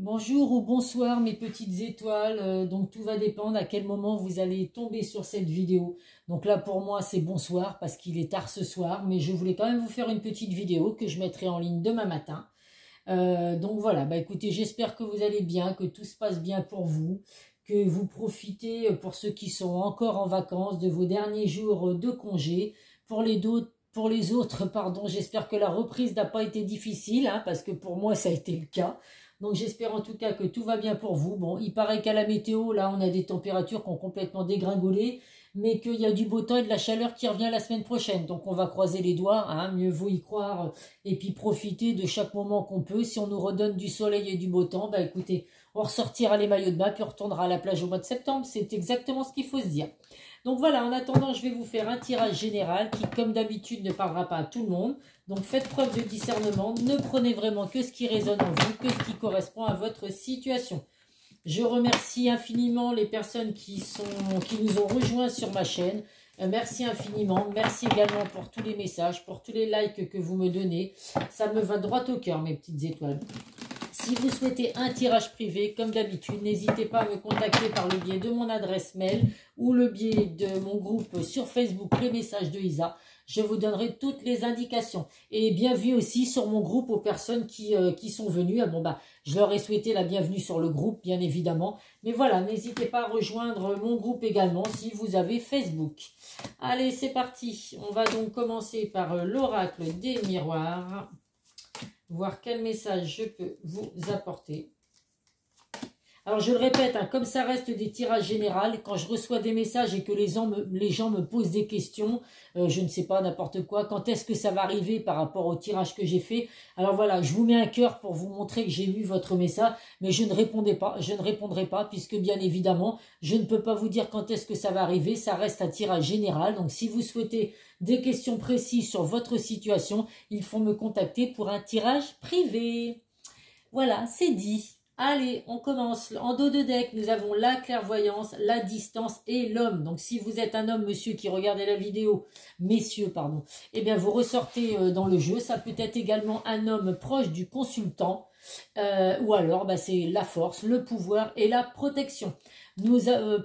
Bonjour ou bonsoir mes petites étoiles, donc tout va dépendre à quel moment vous allez tomber sur cette vidéo. Donc là pour moi c'est bonsoir parce qu'il est tard ce soir, mais je voulais quand même vous faire une petite vidéo que je mettrai en ligne demain matin. Donc voilà, bah écoutez, j'espère que vous allez bien, que tout se passe bien pour vous, que vous profitez pour ceux qui sont encore en vacances de vos derniers jours de congé. Pour les autres, pardon, j'espère que la reprise n'a pas été difficile, hein, parce que pour moi ça a été le cas. Donc j'espère en tout cas que tout va bien pour vous. Bon, il paraît qu'à la météo, là, on a des températures qui ont complètement dégringolé, mais qu'il y a du beau temps et de la chaleur qui revient la semaine prochaine. Donc on va croiser les doigts, hein, mieux vaut y croire, et puis profiter de chaque moment qu'on peut. Si on nous redonne du soleil et du beau temps, bah écoutez, on ressortira les maillots de bain, puis on retournera à la plage au mois de septembre. C'est exactement ce qu'il faut se dire. Donc voilà, en attendant, je vais vous faire un tirage général qui, comme d'habitude, ne parlera pas à tout le monde. Donc faites preuve de discernement, ne prenez vraiment que ce qui résonne en vous, que ce qui correspond à votre situation. Je remercie infiniment les personnes qui nous ont rejoints sur ma chaîne. Merci infiniment. Merci également pour tous les messages, pour tous les likes que vous me donnez. Ça me va droit au cœur, mes petites étoiles. Si vous souhaitez un tirage privé, comme d'habitude, n'hésitez pas à me contacter par le biais de mon adresse mail ou le biais de mon groupe sur Facebook, les messages de Isa. Je vous donnerai toutes les indications. Et bienvenue aussi sur mon groupe aux personnes qui sont venues. Ah bon, bah, je leur ai souhaité la bienvenue sur le groupe, bien évidemment. Mais voilà, n'hésitez pas à rejoindre mon groupe également si vous avez Facebook. Allez, c'est parti. On va donc commencer par l'oracle des miroirs. Voir quel message je peux vous apporter. Alors je le répète, hein, comme ça reste des tirages généraux, quand je reçois des messages et que les gens me posent des questions, je ne sais pas, n'importe quoi, quand est-ce que ça va arriver par rapport au tirage que j'ai fait. Alors voilà, je vous mets un cœur pour vous montrer que j'ai lu votre message, mais je ne répondrai pas, puisque bien évidemment, je ne peux pas vous dire quand est-ce que ça va arriver, ça reste un tirage général. Donc si vous souhaitez des questions précises sur votre situation, il faut me contacter pour un tirage privé. Voilà, c'est dit. Allez, on commence. En dos de deck, nous avons la clairvoyance, la distance et l'homme. Donc, si vous êtes un homme, monsieur, qui regardez la vidéo, messieurs, pardon, eh bien, vous ressortez dans le jeu. Ça peut être également un homme proche du consultant. Ou alors, bah, c'est la force, le pouvoir et la protection.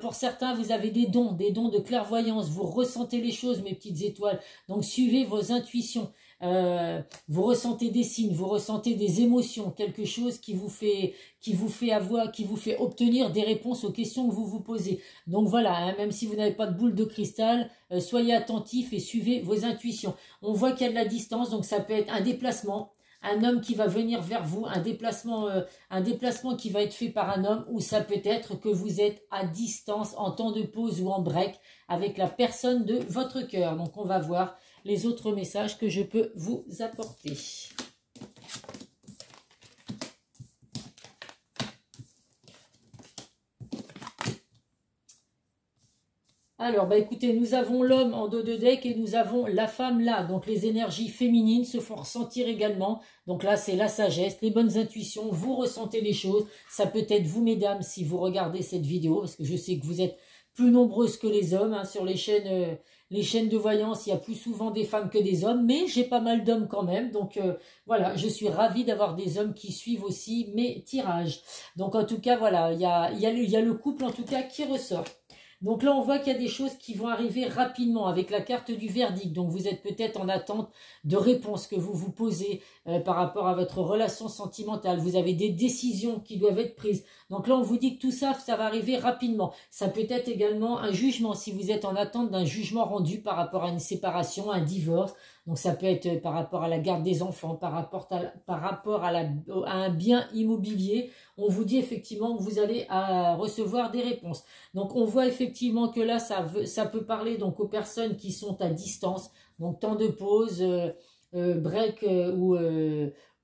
Pour certains, vous avez des dons de clairvoyance. Vous ressentez les choses, mes petites étoiles. Donc, suivez vos intuitions. Vous ressentez des signes, vous ressentez des émotions, quelque chose qui vous fait obtenir des réponses aux questions que vous vous posez. Donc voilà, hein, même si vous n'avez pas de boule de cristal, soyez attentifs et suivez vos intuitions. On voit qu'il y a de la distance, donc ça peut être un déplacement, un homme qui va venir vers vous, un déplacement qui va être fait par un homme, ou ça peut être que vous êtes à distance, en temps de pause ou en break, avec la personne de votre cœur. Donc on va voir les autres messages que je peux vous apporter. Alors, bah écoutez, nous avons l'homme en dos de deck et nous avons la femme là. Donc, les énergies féminines se font ressentir également. Donc là, c'est la sagesse, les bonnes intuitions. Vous ressentez les choses. Ça peut être vous, mesdames, si vous regardez cette vidéo, parce que je sais que vous êtes plus nombreuses que les hommes. Hein, sur les chaînes de voyance, il y a plus souvent des femmes que des hommes, mais j'ai pas mal d'hommes quand même. Donc voilà, je suis ravie d'avoir des hommes qui suivent aussi mes tirages. Donc en tout cas, voilà, il y a le couple en tout cas qui ressort. Donc là, on voit qu'il y a des choses qui vont arriver rapidement avec la carte du verdict. Donc vous êtes peut-être en attente de réponses que vous vous posez par rapport à votre relation sentimentale. Vous avez des décisions qui doivent être prises. Donc là, on vous dit que tout ça, ça va arriver rapidement. Ça peut être également un jugement si vous êtes en attente d'un jugement rendu par rapport à une séparation, un divorce. Donc ça peut être par rapport à la garde des enfants, par rapport à un bien immobilier. On vous dit effectivement que vous allez recevoir des réponses. Donc on voit effectivement que là, ça peut parler donc aux personnes qui sont à distance. Donc temps de pause, break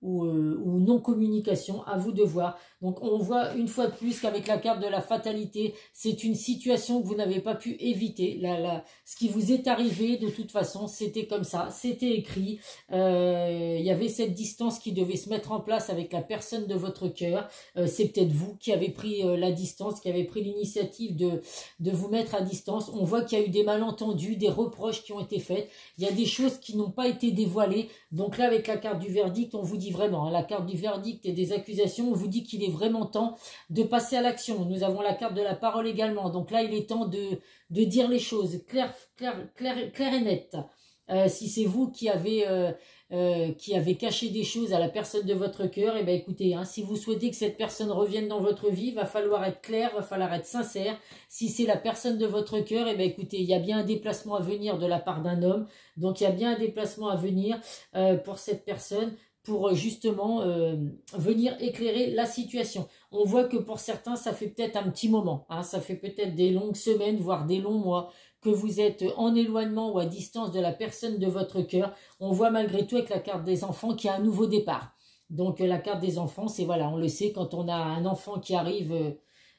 ou non-communication, à vous de voir. Donc on voit une fois de plus qu'avec la carte de la fatalité, c'est une situation que vous n'avez pas pu éviter. Ce qui vous est arrivé, de toute façon, c'était comme ça, c'était écrit. Il y avait cette distance qui devait se mettre en place avec la personne de votre cœur. C'est peut-être vous qui avez pris la distance, qui avez pris l'initiative de vous mettre à distance. On voit qu'il y a eu des malentendus, des reproches qui ont été faits. Il y a des choses qui n'ont pas été dévoilées. Donc là, avec la carte du verdict, on vous dit dit vraiment, hein, la carte du verdict et des accusations, on vous dit qu'il est vraiment temps de passer à l'action. Nous avons la carte de la parole également. Donc là, il est temps de dire les choses claires et nettes. Si c'est vous qui avez caché des choses à la personne de votre cœur, et ben écoutez, hein, si vous souhaitez que cette personne revienne dans votre vie, va falloir être clair, va falloir être sincère. Si c'est la personne de votre cœur, et ben écoutez, il y a bien un déplacement à venir de la part d'un homme, donc il y a bien un déplacement à venir pour cette personne, pour justement venir éclairer la situation. On voit que pour certains, ça fait peut-être un petit moment, hein, ça fait peut-être des longues semaines, voire des longs mois, que vous êtes en éloignement ou à distance de la personne de votre cœur. On voit malgré tout avec la carte des enfants qu'il y a un nouveau départ. Donc la carte des enfants, c'est voilà, on le sait, quand on a un enfant qui arrive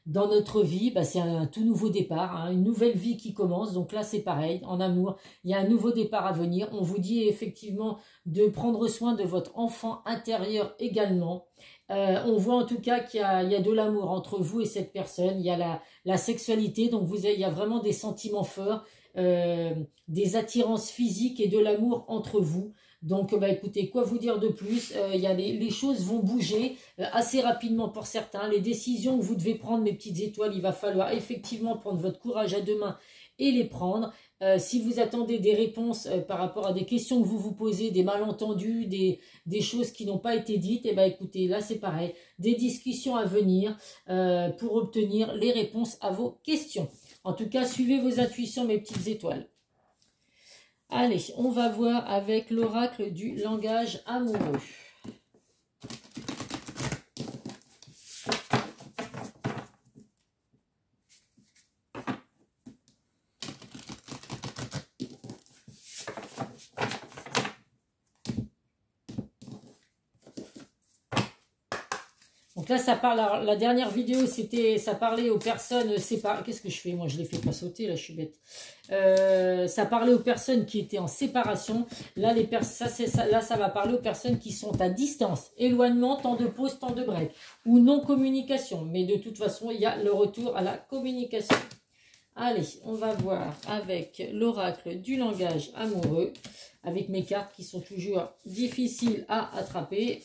dans notre vie, bah, c'est un tout nouveau départ, hein, une nouvelle vie qui commence. Donc là, c'est pareil, en amour, il y a un nouveau départ à venir. On vous dit effectivement de prendre soin de votre enfant intérieur également. On voit en tout cas qu'il y a de l'amour entre vous et cette personne. Il y a la sexualité, donc il y a vraiment des sentiments forts, des attirances physiques et de l'amour entre vous. Donc, bah, écoutez, quoi vous dire de plus? Les choses vont bouger assez rapidement pour certains. Les décisions que vous devez prendre, mes petites étoiles, il va falloir effectivement prendre votre courage à deux mains et les prendre. Si vous attendez des réponses par rapport à des questions que vous vous posez, des malentendus, des choses qui n'ont pas été dites, et ben écoutez, là c'est pareil, des discussions à venir pour obtenir les réponses à vos questions. En tout cas, suivez vos intuitions, mes petites étoiles. Allez, on va voir avec l'oracle du langage amoureux. Donc là, ça parle. La dernière vidéo, ça parlait aux personnes séparées. Qu'est-ce que je fais? Moi, je ne les fais pas sauter. Là, je suis bête. Ça parlait aux personnes qui étaient en séparation. Là, ça va parler aux personnes qui sont à distance. Éloignement, temps de pause, temps de break. Ou non-communication. Mais de toute façon, il y a le retour à la communication. Allez, on va voir avec l'oracle du langage amoureux. Avec mes cartes qui sont toujours difficiles à attraper.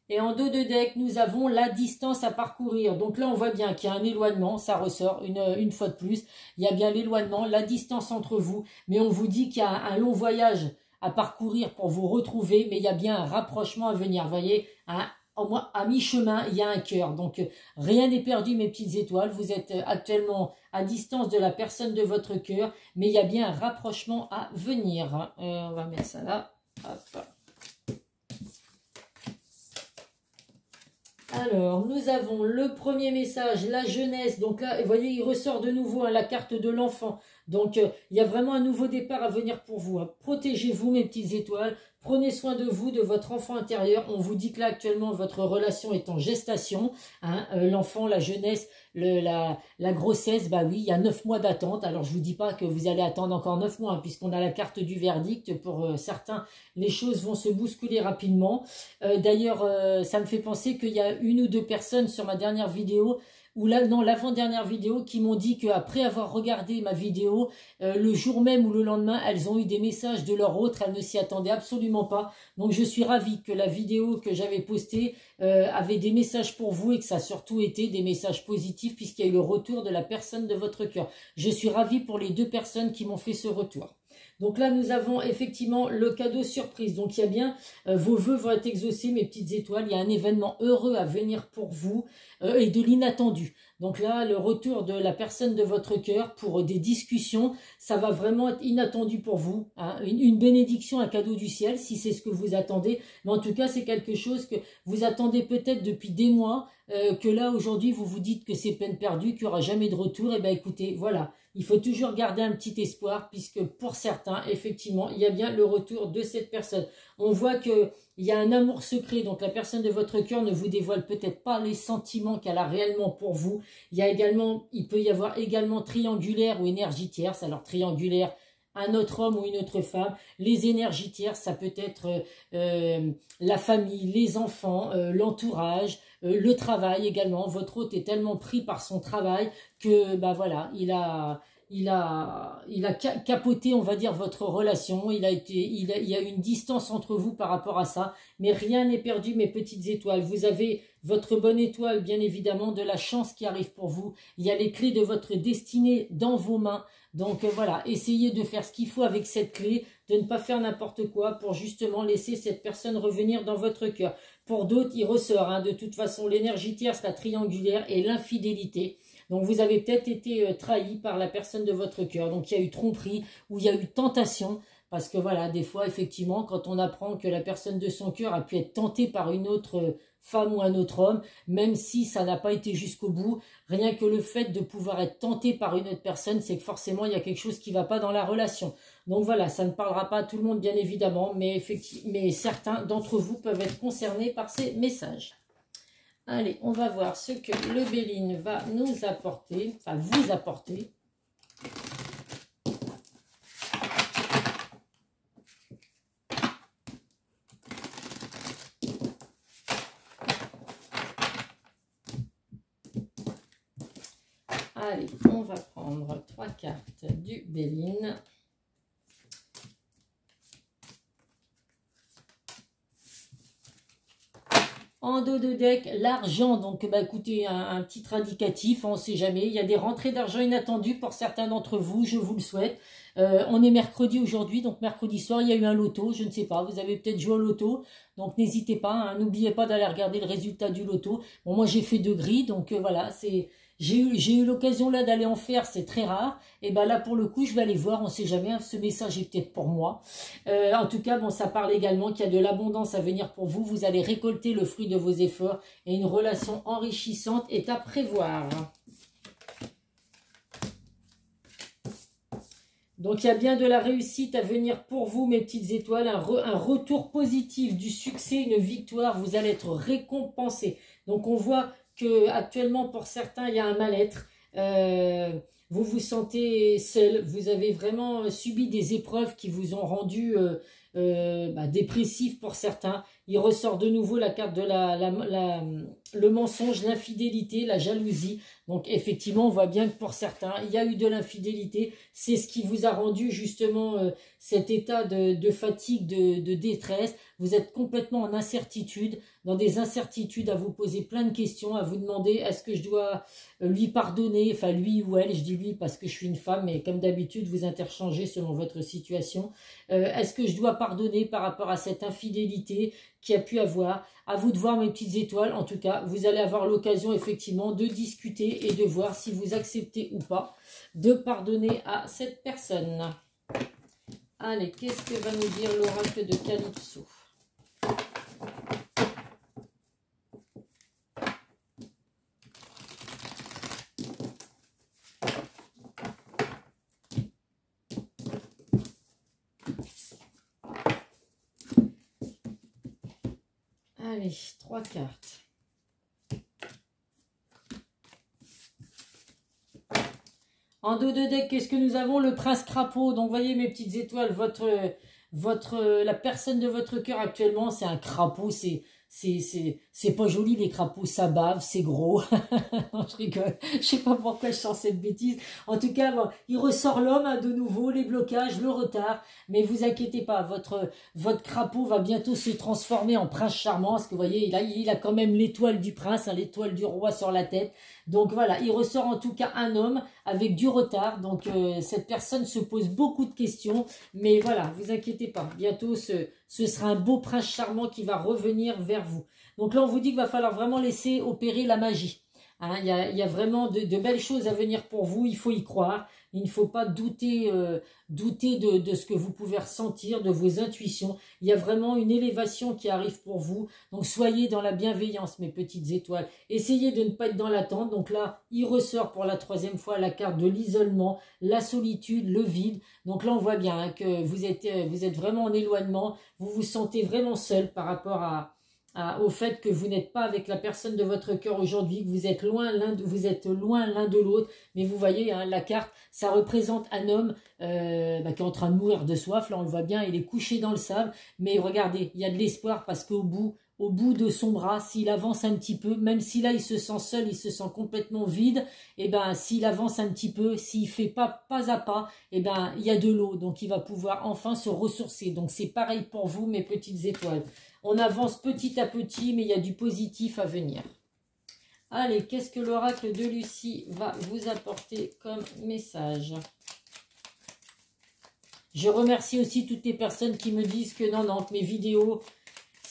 Et en dos de deck, nous avons la distance à parcourir. Donc là, on voit bien qu'il y a un éloignement, ça ressort une fois de plus. Il y a bien l'éloignement, la distance entre vous. Mais on vous dit qu'il y a un long voyage à parcourir pour vous retrouver. Mais il y a bien un rapprochement à venir. Vous voyez, à mi-chemin, il y a un cœur. Donc rien n'est perdu, mes petites étoiles. Vous êtes actuellement à distance de la personne de votre cœur. Mais il y a bien un rapprochement à venir. On va mettre ça là. Hop. Alors, nous avons le premier message, la jeunesse. Donc là, vous voyez, il ressort de nouveau la carte de l'enfant. Donc, il y a vraiment un nouveau départ à venir pour vous. Protégez-vous, mes petites étoiles. Prenez soin de vous, de votre enfant intérieur. On vous dit que là, actuellement, votre relation est en gestation. L'enfant, la jeunesse, la grossesse, bah oui, il y a 9 mois d'attente. Alors, je ne vous dis pas que vous allez attendre encore 9 mois, puisqu'on a la carte du verdict. Pour certains, les choses vont se bousculer rapidement. D'ailleurs, ça me fait penser qu'il y a une ou deux personnes sur ma dernière vidéo, ou là, non, l'avant-dernière vidéo, qui m'ont dit qu'après avoir regardé ma vidéo, le jour même ou le lendemain, elles ont eu des messages de leur autre, elles ne s'y attendaient absolument pas. Donc je suis ravie que la vidéo que j'avais postée avait des messages pour vous et que ça a surtout été des messages positifs puisqu'il y a eu le retour de la personne de votre cœur. Je suis ravie pour les deux personnes qui m'ont fait ce retour. Donc là, nous avons effectivement le cadeau surprise. Donc il y a bien, vos vœux vont être exaucés, mes petites étoiles. Il y a un événement heureux à venir pour vous et de l'inattendu. Donc là, le retour de la personne de votre cœur pour des discussions, ça va vraiment être inattendu pour vous. Une bénédiction, un cadeau du ciel, si c'est ce que vous attendez. Mais en tout cas, c'est quelque chose que vous attendez peut-être depuis des mois, que là, aujourd'hui, vous vous dites que c'est peine perdue, qu'il n'y aura jamais de retour. Eh bien, écoutez, voilà. Il faut toujours garder un petit espoir puisque pour certains, effectivement, il y a bien le retour de cette personne. On voit qu'il y a un amour secret, donc la personne de votre cœur ne vous dévoile peut-être pas les sentiments qu'elle a réellement pour vous. Il peut y avoir également triangulaire ou énergie tierce. Alors triangulaire, un autre homme ou une autre femme. Les énergies tierces, ça peut être la famille, les enfants, l'entourage, le travail également. Votre hôte est tellement pris par son travail que bah voilà, capoté, on va dire, votre relation. Il y a une distance entre vous par rapport à ça. Mais rien n'est perdu, mes petites étoiles. Vous avez votre bonne étoile, bien évidemment, de la chance qui arrive pour vous. Il y a les clés de votre destinée dans vos mains. Donc voilà, essayez de faire ce qu'il faut avec cette clé, de ne pas faire n'importe quoi pour justement laisser cette personne revenir dans votre cœur. Pour d'autres, il ressort, hein, de toute façon, l'énergie tierce, la triangulaire et l'infidélité. Donc vous avez peut-être été trahi par la personne de votre cœur. Donc il y a eu tromperie ou il y a eu tentation. Parce que voilà, des fois, effectivement, quand on apprend que la personne de son cœur a pu être tentée par une autre femme ou un autre homme, même si ça n'a pas été jusqu'au bout, rien que le fait de pouvoir être tenté par une autre personne, c'est que forcément, il y a quelque chose qui ne va pas dans la relation. Donc voilà, ça ne parlera pas à tout le monde, bien évidemment, mais certains d'entre vous peuvent être concernés par ces messages. Allez, on va voir ce que le Béline va nous apporter, enfin vous apporter. Allez, on va prendre 3 cartes du Béline. En dos de deck, l'argent. Donc, bah, écoutez, un titre indicatif, on ne sait jamais. Il y a des rentrées d'argent inattendues pour certains d'entre vous, je vous le souhaite. On est mercredi aujourd'hui, donc mercredi soir, il y a eu un loto, je ne sais pas, vous avez peut-être joué au loto, donc n'hésitez pas, hein, n'oubliez pas d'aller regarder le résultat du loto. Bon, moi j'ai fait 2 grilles, donc voilà, j'ai eu l'occasion là d'aller en faire, c'est très rare, et ben là pour le coup je vais aller voir, on ne sait jamais, hein, ce message est peut-être pour moi. En tout cas, bon, ça parle également qu'il y a de l'abondance à venir pour vous, vous allez récolter le fruit de vos efforts, et une relation enrichissante est à prévoir. Donc, il y a bien de la réussite à venir pour vous, mes petites étoiles. Un retour positif, du succès, une victoire. Vous allez être récompensés. Donc, on voit que actuellement, pour certains, il y a un mal-être. Vous vous sentez seul. Vous avez vraiment subi des épreuves qui vous ont rendu dépressif pour certains. Il ressort de nouveau la carte de le mensonge, l'infidélité, la jalousie. Donc effectivement, on voit bien que pour certains, il y a eu de l'infidélité. C'est ce qui vous a rendu justement cet état de fatigue, de détresse. Vous êtes complètement en incertitude, dans des incertitudes, à vous poser plein de questions, à vous demander est-ce que je dois lui pardonner, enfin lui ou elle, je dis lui parce que je suis une femme, mais comme d'habitude, vous interchangez selon votre situation. Est-ce que je dois pardonner par rapport à cette infidélité qui a pu avoir? À vous de voir, mes petites étoiles. En tout cas, vous allez avoir l'occasion effectivement de discuter et de voir si vous acceptez ou pas de pardonner à cette personne. Allez, qu'est-ce que va nous dire l'oracle de Calypso? Allez, 3 cartes. En dos de deck, qu'est-ce que nous avons? Le prince crapaud. Donc, voyez mes petites étoiles, la personne de votre cœur actuellement, c'est un crapaud. C'est pas joli, les crapauds, ça bave, c'est gros. Non, je rigole. Je sais pas pourquoi je sens cette bêtise. En tout cas, bon, il ressort l'homme, hein, de nouveau, les blocages, le retard. Mais vous inquiétez pas, votre crapaud va bientôt se transformer en prince charmant. Parce que vous voyez, il a quand même l'étoile du prince, hein, l'étoile du roi sur la tête. Donc voilà, il ressort en tout cas un homme avec du retard. Donc cette personne se pose beaucoup de questions. Mais voilà, vous inquiétez pas. Bientôt, ce sera un beau prince charmant qui va revenir vers vous. Donc là, on vous dit qu'il va falloir vraiment laisser opérer la magie. Hein, il y a vraiment de belles choses à venir pour vous. Il faut y croire. Il ne faut pas douter de ce que vous pouvez ressentir, de vos intuitions. Il y a vraiment une élévation qui arrive pour vous. Donc, soyez dans la bienveillance, mes petites étoiles. Essayez de ne pas être dans l'attente. Donc là, il ressort pour la 3e fois la carte de l'isolement, la solitude, le vide. Donc là, on voit bien, hein, que vous êtes vraiment en éloignement. Vous vous sentez vraiment seul par rapport au fait que vous n'êtes pas avec la personne de votre cœur aujourd'hui, que vous êtes loin l'un de l'autre. Mais vous voyez, hein, la carte, ça représente un homme qui est en train de mourir de soif. Là, on le voit bien, il est couché dans le sable. Mais regardez, il y a de l'espoir parce qu'au bout au bout de son bras, s'il avance un petit peu, même si là il se sent seul, il se sent complètement vide, et ben s'il avance un petit peu, s'il fait pas à pas, et ben il y a de l'eau, donc il va pouvoir enfin se ressourcer. Donc c'est pareil pour vous, mes petites étoiles. On avance petit à petit, mais il y a du positif à venir. Allez, qu'est-ce que l'oracle de Lucie va vous apporter comme message? Je remercie aussi toutes les personnes qui me disent que non, que mes vidéos,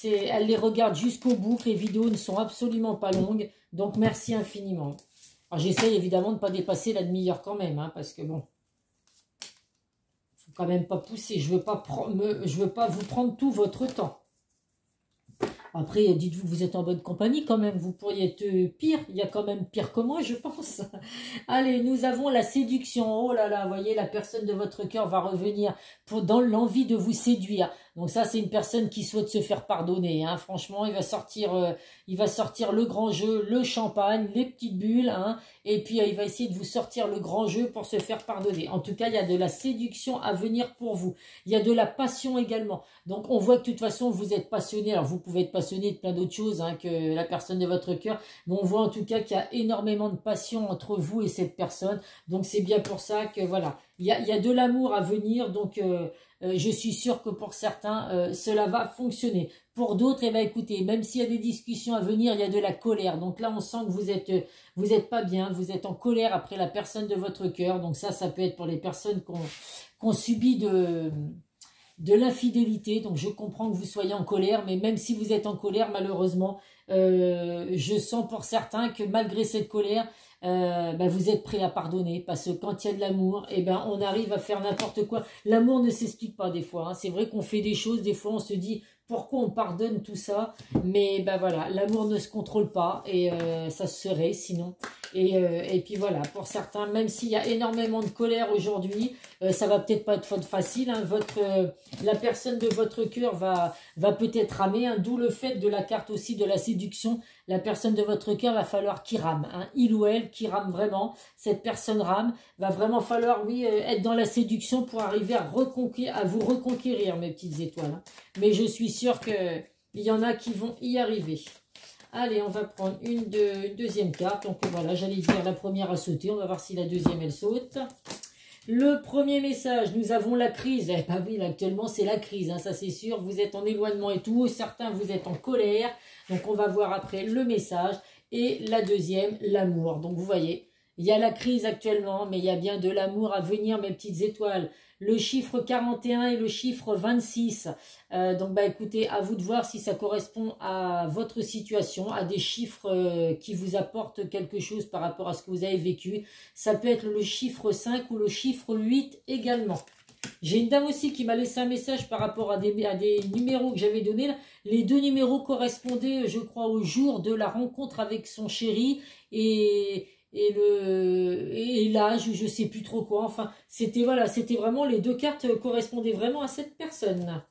elles les regardent jusqu'au bout, que les vidéos ne sont absolument pas longues. Donc, merci infiniment. Alors, j'essaye évidemment de ne pas dépasser la demi-heure quand même, hein, parce que bon, faut quand même pas pousser. Je veux pas vous prendre tout votre temps. Après, dites-vous que vous êtes en bonne compagnie quand même. Vous pourriez être pire. Il y a quand même pire que moi, je pense. Allez, nous avons la séduction. Oh là là, vous voyez, la personne de votre cœur va revenir dans l'envie de vous séduire. Donc ça, c'est une personne qui souhaite se faire pardonner. Hein. Franchement, il va sortir le grand jeu, le champagne, les petites bulles. Hein. Et puis, il va essayer de vous sortir le grand jeu pour se faire pardonner. En tout cas, il y a de la séduction à venir pour vous. Il y a de la passion également. Donc, on voit que de toute façon, vous êtes passionné. Alors, vous pouvez être passionné de plein d'autres choses hein, que la personne de votre cœur. Mais on voit en tout cas qu'il y a énormément de passion entre vous et cette personne. Donc, c'est bien pour ça que, voilà, il y a de l'amour à venir. Donc, je suis sûre que pour certains, cela va fonctionner. Pour d'autres, eh ben, écoutez, même s'il y a des discussions à venir, il y a de la colère. Donc là, on sent que vous êtes pas bien, vous êtes en colère après la personne de votre cœur. Donc ça peut être pour les personnes qui ont subi de l'infidélité. Donc je comprends que vous soyez en colère, mais même si vous êtes en colère, malheureusement, je sens pour certains que malgré cette colère, vous êtes prêt à pardonner, parce que quand il y a de l'amour, on arrive à faire n'importe quoi. L'amour ne s'explique pas des fois, hein. C'est vrai qu'on fait des choses, des fois on se dit pourquoi on pardonne tout ça, mais voilà, l'amour ne se contrôle pas et ça se serait sinon. Et puis voilà, pour certains, même s'il y a énormément de colère aujourd'hui, ça va peut-être pas être facile. Hein, la personne de votre cœur va peut-être ramer, hein, d'où le fait de la carte aussi de la séduction. La personne de votre cœur va falloir qu'il rame, hein, il ou elle qui rame vraiment. Cette personne rame, va vraiment falloir, oui, être dans la séduction pour arriver à vous reconquérir, mes petites étoiles. Hein. Mais je suis sûre qu'il y en a qui vont y arriver. Allez, on va prendre une deuxième carte. Donc voilà, j'allais dire la première a sauté. On va voir si la deuxième, elle saute. Le premier message, nous avons la crise. Eh bien oui, actuellement, c'est la crise, hein, ça c'est sûr. Vous êtes en éloignement et tout. Certains, vous êtes en colère. Donc, on va voir après le message. Et la deuxième, l'amour. Donc, vous voyez, il y a la crise actuellement, mais il y a bien de l'amour à venir, mes petites étoiles. Le chiffre 41 et le chiffre 26. Donc, écoutez, à vous de voir si ça correspond à votre situation, à des chiffres qui vous apportent quelque chose par rapport à ce que vous avez vécu. Ça peut être le chiffre 5 ou le chiffre 8 également. J'ai une dame aussi qui m'a laissé un message par rapport à des numéros que j'avais donnés. Les deux numéros correspondaient, je crois, au jour de la rencontre avec son chéri et l'âge, ou je sais plus trop quoi. Enfin, c'était vraiment, les deux cartes correspondaient vraiment à cette personne.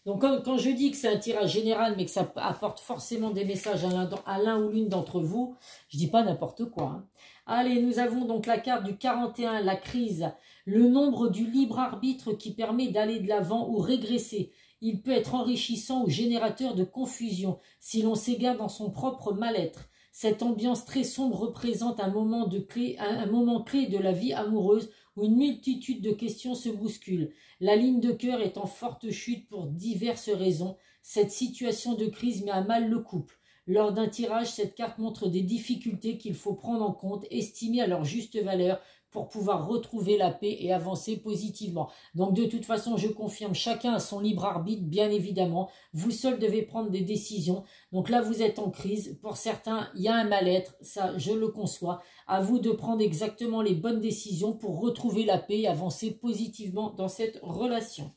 Donc, quand je dis que c'est un tirage général, mais que ça apporte forcément des messages à l'un ou l'une d'entre vous, je dis pas n'importe quoi. Hein. Allez, nous avons donc la carte du 41, la crise, le nombre du libre arbitre qui permet d'aller de l'avant ou régresser. Il peut être enrichissant ou générateur de confusion si l'on s'égare dans son propre mal-être. Cette ambiance très sombre représente un moment clé de la vie amoureuse où une multitude de questions se bousculent. La ligne de cœur est en forte chute pour diverses raisons. Cette situation de crise met à mal le couple. Lors d'un tirage, cette carte montre des difficultés qu'il faut prendre en compte, estimer à leur juste valeur pour pouvoir retrouver la paix et avancer positivement. Donc de toute façon, je confirme, chacun a son libre arbitre, bien évidemment. Vous seul devez prendre des décisions. Donc là, vous êtes en crise. Pour certains, il y a un mal-être, ça je le conçois. À vous de prendre exactement les bonnes décisions pour retrouver la paix et avancer positivement dans cette relation.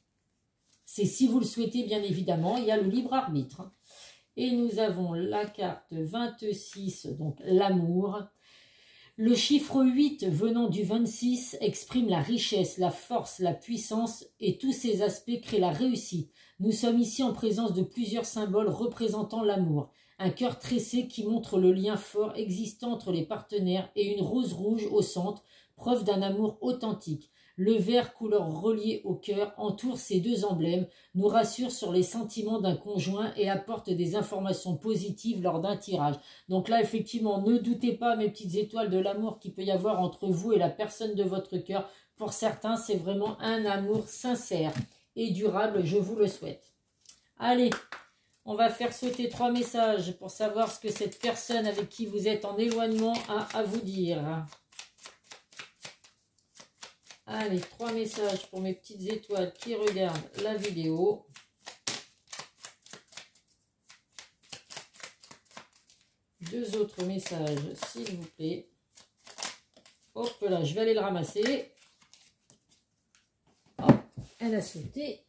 C'est si vous le souhaitez, bien évidemment, il y a le libre arbitre. Et nous avons la carte 26, donc l'amour. Le chiffre 8 venant du 26 exprime la richesse, la force, la puissance et tous ces aspects créent la réussite. Nous sommes ici en présence de plusieurs symboles représentant l'amour. Un cœur tressé qui montre le lien fort existant entre les partenaires et une rose rouge au centre, preuve d'un amour authentique. Le vert couleur relié au cœur entoure ces deux emblèmes, nous rassure sur les sentiments d'un conjoint et apporte des informations positives lors d'un tirage. Donc là, effectivement, ne doutez pas, mes petites étoiles, de l'amour qu'il peut y avoir entre vous et la personne de votre cœur. Pour certains, c'est vraiment un amour sincère et durable, je vous le souhaite. Allez, on va faire sauter 3 messages pour savoir ce que cette personne avec qui vous êtes en éloignement a à vous dire. Allez, 3 messages pour mes petites étoiles qui regardent la vidéo. Deux autres messages, s'il vous plaît. Hop là, je vais aller le ramasser. Hop, elle a sauté.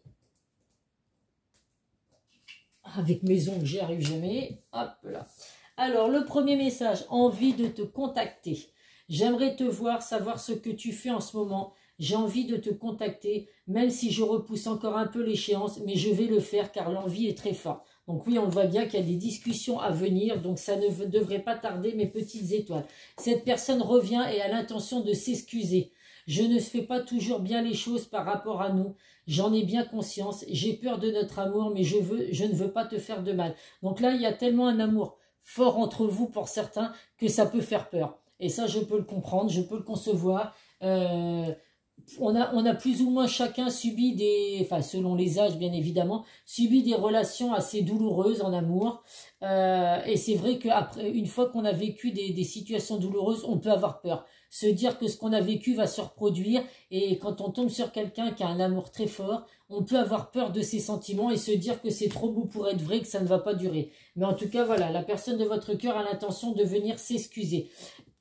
Avec mes ongles, j'y arrive jamais. Hop là. Alors, le premier message, envie de te contacter. J'aimerais te voir, savoir ce que tu fais en ce moment. J'ai envie de te contacter, même si je repousse encore un peu l'échéance, mais je vais le faire car l'envie est très forte. Donc oui, on voit bien qu'il y a des discussions à venir, donc ça ne devrait pas tarder, mes petites étoiles. Cette personne revient et a l'intention de s'excuser. Je ne fais pas toujours bien les choses par rapport à nous. J'en ai bien conscience. J'ai peur de notre amour, mais je ne veux pas te faire de mal. Donc là, il y a tellement un amour fort entre vous pour certains que ça peut faire peur. Et ça, je peux le comprendre, je peux le concevoir. On a plus ou moins chacun subi enfin selon les âges bien évidemment, subi des relations assez douloureuses en amour. Et c'est vrai qu'après, une fois qu'on a vécu des situations douloureuses, on peut avoir peur. Se dire que ce qu'on a vécu va se reproduire, et quand on tombe sur quelqu'un qui a un amour très fort, on peut avoir peur de ses sentiments et se dire que c'est trop beau pour être vrai, que ça ne va pas durer. Mais en tout cas, voilà, la personne de votre cœur a l'intention de venir s'excuser.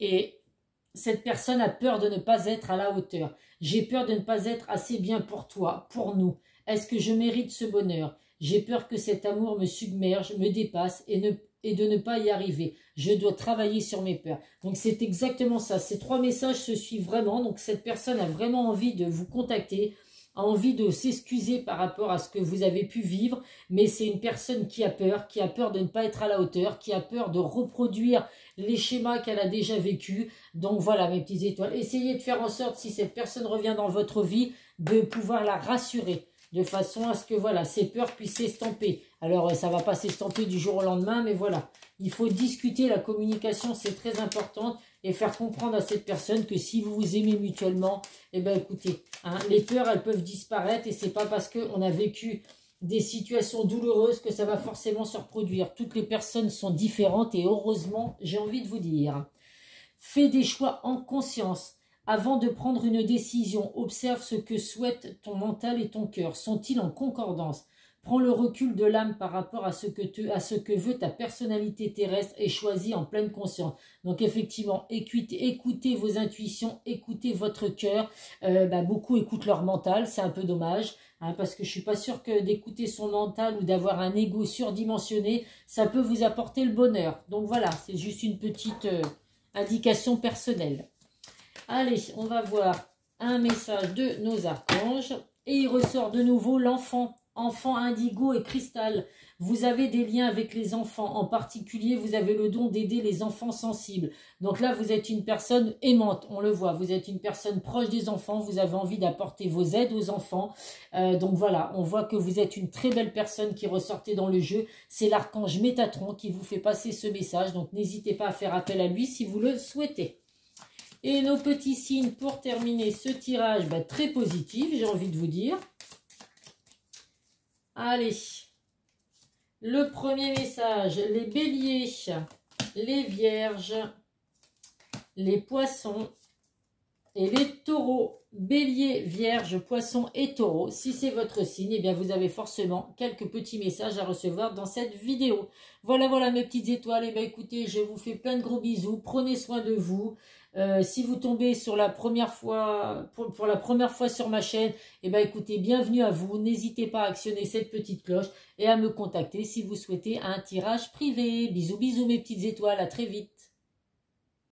Et cette personne a peur de ne pas être à la hauteur. J'ai peur de ne pas être assez bien pour toi, pour nous. Est-ce que je mérite ce bonheur? J'ai peur que cet amour me submerge, me dépasse et de ne pas y arriver. Je dois travailler sur mes peurs. Donc c'est exactement ça. Ces 3 messages se suivent vraiment. Donc cette personne a vraiment envie de vous contacter, a envie de s'excuser par rapport à ce que vous avez pu vivre, mais c'est une personne qui a peur de ne pas être à la hauteur, qui a peur de reproduire les schémas qu'elle a déjà vécus. Donc voilà, mes petites étoiles, essayez de faire en sorte, si cette personne revient dans votre vie, de pouvoir la rassurer, de façon à ce que voilà, ces peurs puissent s'estomper. Alors ça ne va pas s'estomper du jour au lendemain, mais voilà, il faut discuter, la communication c'est très important, et faire comprendre à cette personne que si vous vous aimez mutuellement, eh bien écoutez, hein, les peurs elles peuvent disparaître, et c'est pas parce qu'on a vécu des situations douloureuses que ça va forcément se reproduire. Toutes les personnes sont différentes, et heureusement, j'ai envie de vous dire, fais des choix en conscience. Avant de prendre une décision, observe ce que souhaitent ton mental et ton cœur. Sont-ils en concordance? Prends le recul de l'âme par rapport à ce que veut ta personnalité terrestre et choisis en pleine conscience. Donc effectivement, écoutez vos intuitions, écoutez votre cœur. Beaucoup écoutent leur mental, c'est un peu dommage, hein, parce que je suis pas sûre que d'écouter son mental ou d'avoir un ego surdimensionné, ça peut vous apporter le bonheur. Donc voilà, c'est juste une petite indication personnelle. Allez, on va voir un message de nos archanges. Et il ressort de nouveau l'enfant. Enfant indigo et cristal. Vous avez des liens avec les enfants. En particulier, vous avez le don d'aider les enfants sensibles. Donc là, vous êtes une personne aimante. On le voit. Vous êtes une personne proche des enfants. Vous avez envie d'apporter vos aides aux enfants. Donc voilà, on voit que vous êtes une très belle personne qui ressortait dans le jeu. C'est l'archange Métatron qui vous fait passer ce message. Donc n'hésitez pas à faire appel à lui si vous le souhaitez. Et nos petits signes pour terminer ce tirage très positif, j'ai envie de vous dire. Allez, le premier message, les béliers, les vierges, les poissons et les taureaux. Bélier, vierge, poisson et taureau. Si c'est votre signe, eh bien vous avez forcément quelques petits messages à recevoir dans cette vidéo. Voilà mes petites étoiles. Eh bien écoutez, je vous fais plein de gros bisous. Prenez soin de vous. Si vous tombez sur la première fois, pour la première fois sur ma chaîne, eh bien écoutez, bienvenue à vous. N'hésitez pas à actionner cette petite cloche et à me contacter si vous souhaitez un tirage privé. Bisous mes petites étoiles, à très vite.